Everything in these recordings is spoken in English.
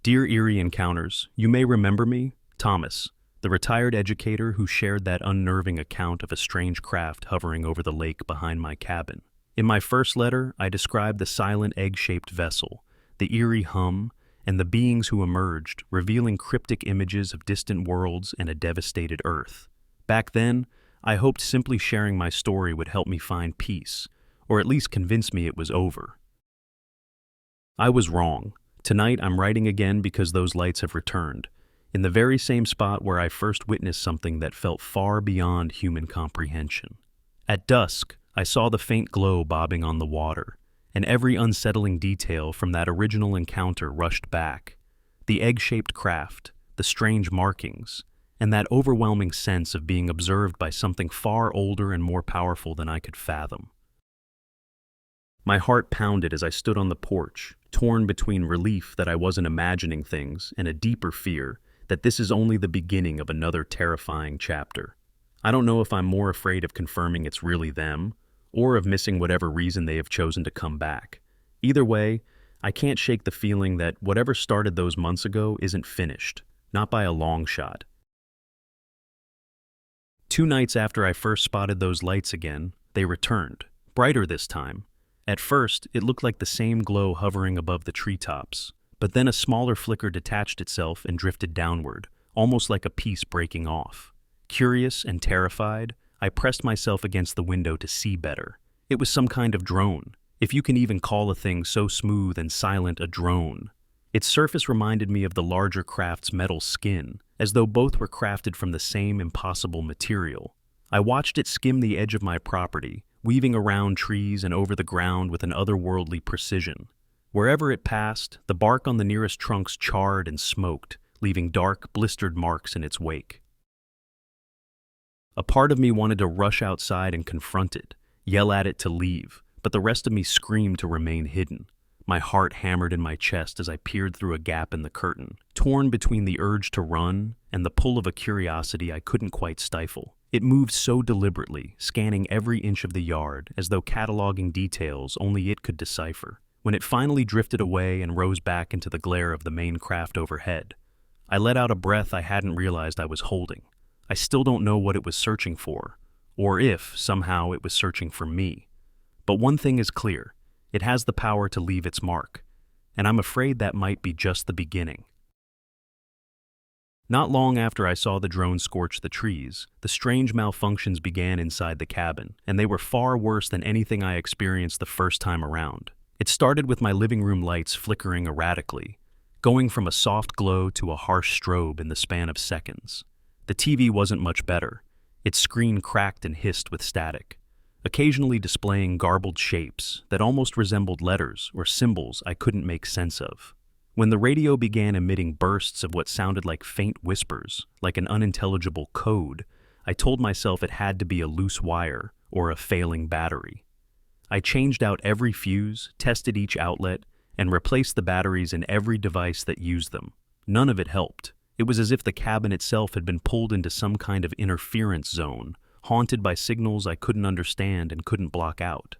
Dear Eerie Encounters, you may remember me, Thomas, the retired educator who shared that unnerving account of a strange craft hovering over the lake behind my cabin. In my first letter, I described the silent egg-shaped vessel, the eerie hum, and the beings who emerged, revealing cryptic images of distant worlds and a devastated Earth. Back then, I hoped simply sharing my story would help me find peace, or at least convince me it was over. I was wrong. Tonight, I'm writing again because those lights have returned, in the very same spot where I first witnessed something that felt far beyond human comprehension. At dusk, I saw the faint glow bobbing on the water, and every unsettling detail from that original encounter rushed back. The egg-shaped craft, the strange markings, and that overwhelming sense of being observed by something far older and more powerful than I could fathom. My heart pounded as I stood on the porch, torn between relief that I wasn't imagining things and a deeper fear that this is only the beginning of another terrifying chapter. I don't know if I'm more afraid of confirming it's really them, or of missing whatever reason they have chosen to come back. Either way, I can't shake the feeling that whatever started those months ago isn't finished, not by a long shot. 2 nights after I first spotted those lights again, they returned, brighter this time. At first, it looked like the same glow hovering above the treetops, but then a smaller flicker detached itself and drifted downward, almost like a piece breaking off. Curious and terrified, I pressed myself against the window to see better. It was some kind of drone, if you can even call a thing so smooth and silent a drone. Its surface reminded me of the larger craft's metal skin, as though both were crafted from the same impossible material. I watched it skim the edge of my property, weaving around trees and over the ground with an otherworldly precision. Wherever it passed, the bark on the nearest trunks charred and smoked, leaving dark, blistered marks in its wake. A part of me wanted to rush outside and confront it, yell at it to leave, but the rest of me screamed to remain hidden. My heart hammered in my chest as I peered through a gap in the curtain, torn between the urge to run and the pull of a curiosity I couldn't quite stifle. It moved so deliberately, scanning every inch of the yard, as though cataloging details only it could decipher. When it finally drifted away and rose back into the glare of the main craft overhead, I let out a breath I hadn't realized I was holding. I still don't know what it was searching for, or if, somehow, it was searching for me. But one thing is clear. It has the power to leave its mark, and I'm afraid that might be just the beginning. Not long after I saw the drone scorch the trees, the strange malfunctions began inside the cabin, and they were far worse than anything I experienced the first time around. It started with my living room lights flickering erratically, going from a soft glow to a harsh strobe in the span of seconds. The TV wasn't much better. Its screen cracked and hissed with static, occasionally displaying garbled shapes that almost resembled letters or symbols I couldn't make sense of. When the radio began emitting bursts of what sounded like faint whispers, like an unintelligible code, I told myself it had to be a loose wire or a failing battery. I changed out every fuse, tested each outlet, and replaced the batteries in every device that used them. None of it helped. It was as if the cabin itself had been pulled into some kind of interference zone, haunted by signals I couldn't understand and couldn't block out.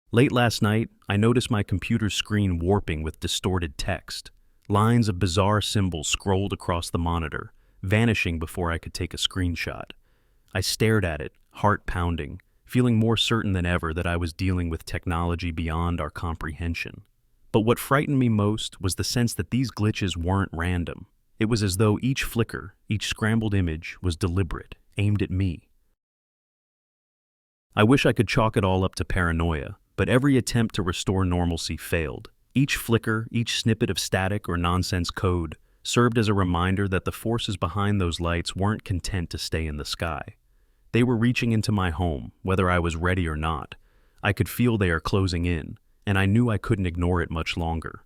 Late last night, I noticed my computer's screen warping with distorted text. Lines of bizarre symbols scrolled across the monitor, vanishing before I could take a screenshot. I stared at it, heart pounding, feeling more certain than ever that I was dealing with technology beyond our comprehension. But what frightened me most was the sense that these glitches weren't random. It was as though each flicker, each scrambled image, was deliberate, aimed at me. I wish I could chalk it all up to paranoia, but every attempt to restore normalcy failed. Each flicker, each snippet of static or nonsense code, served as a reminder that the forces behind those lights weren't content to stay in the sky. They were reaching into my home, whether I was ready or not. I could feel they are closing in, and I knew I couldn't ignore it much longer.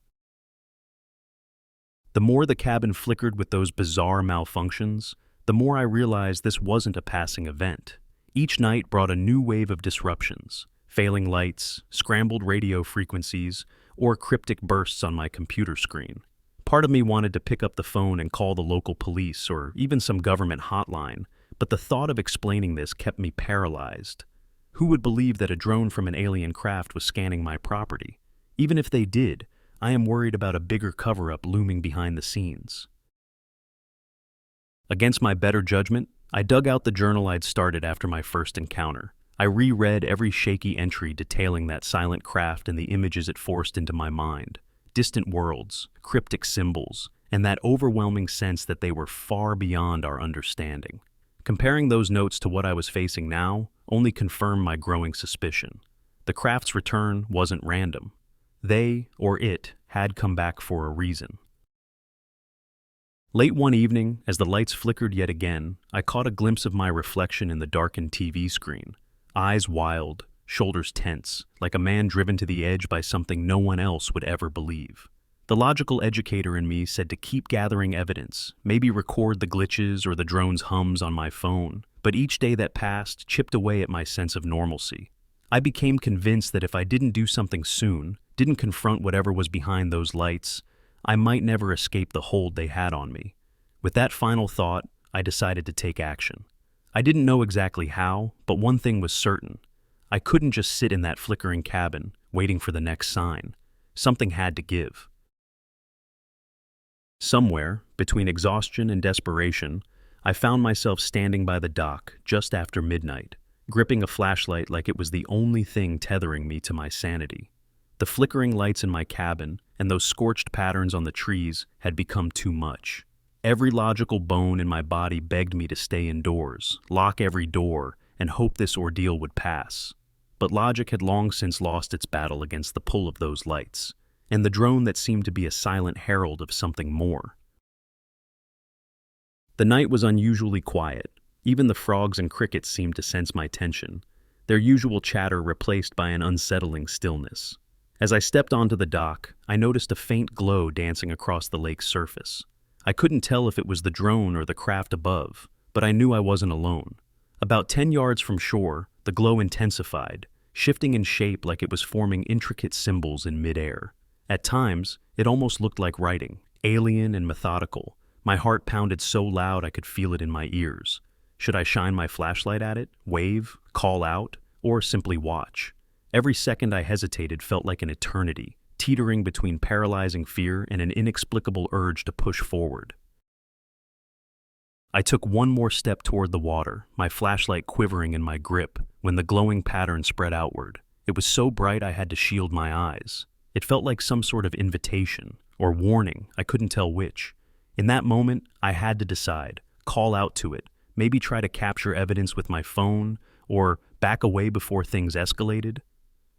The more the cabin flickered with those bizarre malfunctions, the more I realized this wasn't a passing event. Each night brought a new wave of disruptions. Failing lights, scrambled radio frequencies, or cryptic bursts on my computer screen. Part of me wanted to pick up the phone and call the local police or even some government hotline, but the thought of explaining this kept me paralyzed. Who would believe that a drone from an alien craft was scanning my property? Even if they did, I am worried about a bigger cover-up looming behind the scenes. Against my better judgment, I dug out the journal I'd started after my first encounter. I reread every shaky entry detailing that silent craft and the images it forced into my mind. Distant worlds, cryptic symbols, and that overwhelming sense that they were far beyond our understanding. Comparing those notes to what I was facing now only confirmed my growing suspicion. The craft's return wasn't random. They, or it, had come back for a reason. Late one evening, as the lights flickered yet again, I caught a glimpse of my reflection in the darkened TV screen. Eyes wild, shoulders tense, like a man driven to the edge by something no one else would ever believe. The logical educator in me said to keep gathering evidence, maybe record the glitches or the drone's hums on my phone, but each day that passed chipped away at my sense of normalcy. I became convinced that if I didn't do something soon, didn't confront whatever was behind those lights, I might never escape the hold they had on me. With that final thought, I decided to take action. I didn't know exactly how, but one thing was certain. I couldn't just sit in that flickering cabin, waiting for the next sign. Something had to give. Somewhere, between exhaustion and desperation, I found myself standing by the dock just after midnight, gripping a flashlight like it was the only thing tethering me to my sanity. The flickering lights in my cabin and those scorched patterns on the trees had become too much. Every logical bone in my body begged me to stay indoors, lock every door, and hope this ordeal would pass. But logic had long since lost its battle against the pull of those lights, and the drone that seemed to be a silent herald of something more. The night was unusually quiet. Even the frogs and crickets seemed to sense my tension, their usual chatter replaced by an unsettling stillness. As I stepped onto the dock, I noticed a faint glow dancing across the lake's surface. I couldn't tell if it was the drone or the craft above, but I knew I wasn't alone. About 10 yards from shore, the glow intensified, shifting in shape like it was forming intricate symbols in midair. At times, it almost looked like writing, alien and methodical. My heart pounded so loud I could feel it in my ears. Should I shine my flashlight at it, wave, call out, or simply watch? Every second I hesitated felt like an eternity, teetering between paralyzing fear and an inexplicable urge to push forward. I took one more step toward the water, my flashlight quivering in my grip, when the glowing pattern spread outward. It was so bright I had to shield my eyes. It felt like some sort of invitation, or warning, I couldn't tell which. In that moment, I had to decide, call out to it, maybe try to capture evidence with my phone, or back away before things escalated.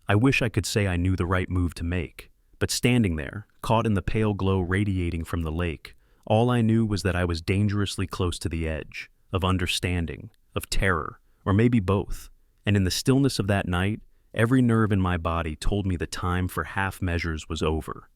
I wish I could say I knew the right move to make, but standing there, caught in the pale glow radiating from the lake, all I knew was that I was dangerously close to the edge, of understanding, of terror, or maybe both. And in the stillness of that night, every nerve in my body told me the time for Halfmeasures was over.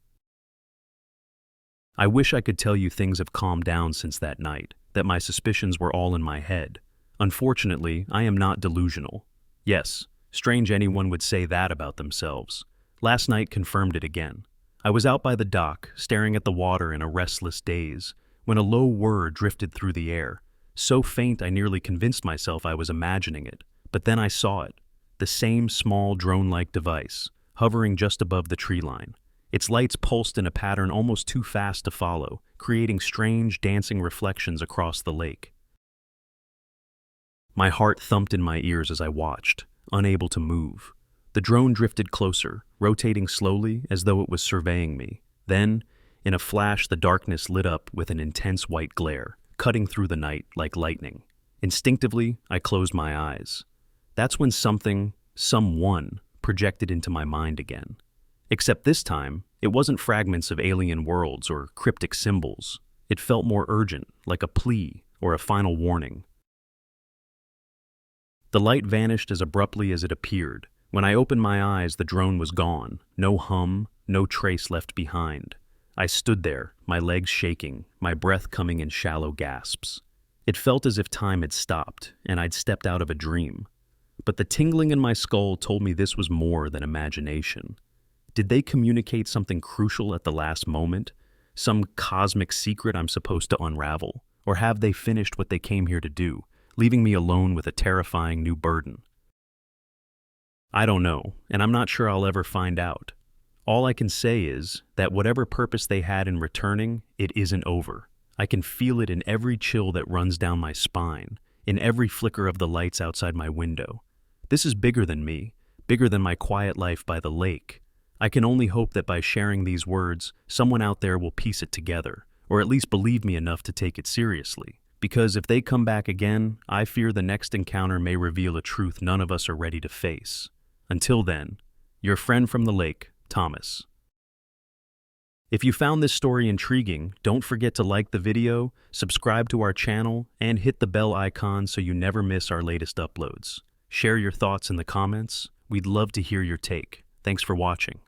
I wish I could tell you things have calmed down since that night, that my suspicions were all in my head. Unfortunately, I am not delusional. Yes, strange anyone would say that about themselves. Last night confirmed it again. I was out by the dock, staring at the water in a restless daze, when a low whir drifted through the air, so faint I nearly convinced myself I was imagining it. But then I saw it, the same small drone-like device, hovering just above the tree line. Its lights pulsed in a pattern almost too fast to follow, creating strange, dancing reflections across the lake. My heart thumped in my ears as I watched, unable to move. The drone drifted closer, rotating slowly as though it was surveying me. Then, in a flash, the darkness lit up with an intense white glare, cutting through the night like lightning. Instinctively, I closed my eyes. That's when someone, projected into my mind again. Except this time, it wasn't fragments of alien worlds or cryptic symbols. It felt more urgent, like a plea or a final warning. The light vanished as abruptly as it appeared. When I opened my eyes, the drone was gone. No hum, no trace left behind. I stood there, my legs shaking, my breath coming in shallow gasps. It felt as if time had stopped, and I'd stepped out of a dream. But the tingling in my skull told me this was more than imagination. Did they communicate something crucial at the last moment? Some cosmic secret I'm supposed to unravel? Or have they finished what they came here to do, leaving me alone with a terrifying new burden? I don't know, and I'm not sure I'll ever find out. All I can say is that whatever purpose they had in returning, it isn't over. I can feel it in every chill that runs down my spine, in every flicker of the lights outside my window. This is bigger than me, bigger than my quiet life by the lake. I can only hope that by sharing these words, someone out there will piece it together, or at least believe me enough to take it seriously. Because if they come back again, I fear the next encounter may reveal a truth none of us are ready to face. Until then, your friend from the lake, Thomas. If you found this story intriguing, don't forget to like the video, subscribe to our channel, and hit the bell icon so you never miss our latest uploads. Share your thoughts in the comments. We'd love to hear your take. Thanks for watching.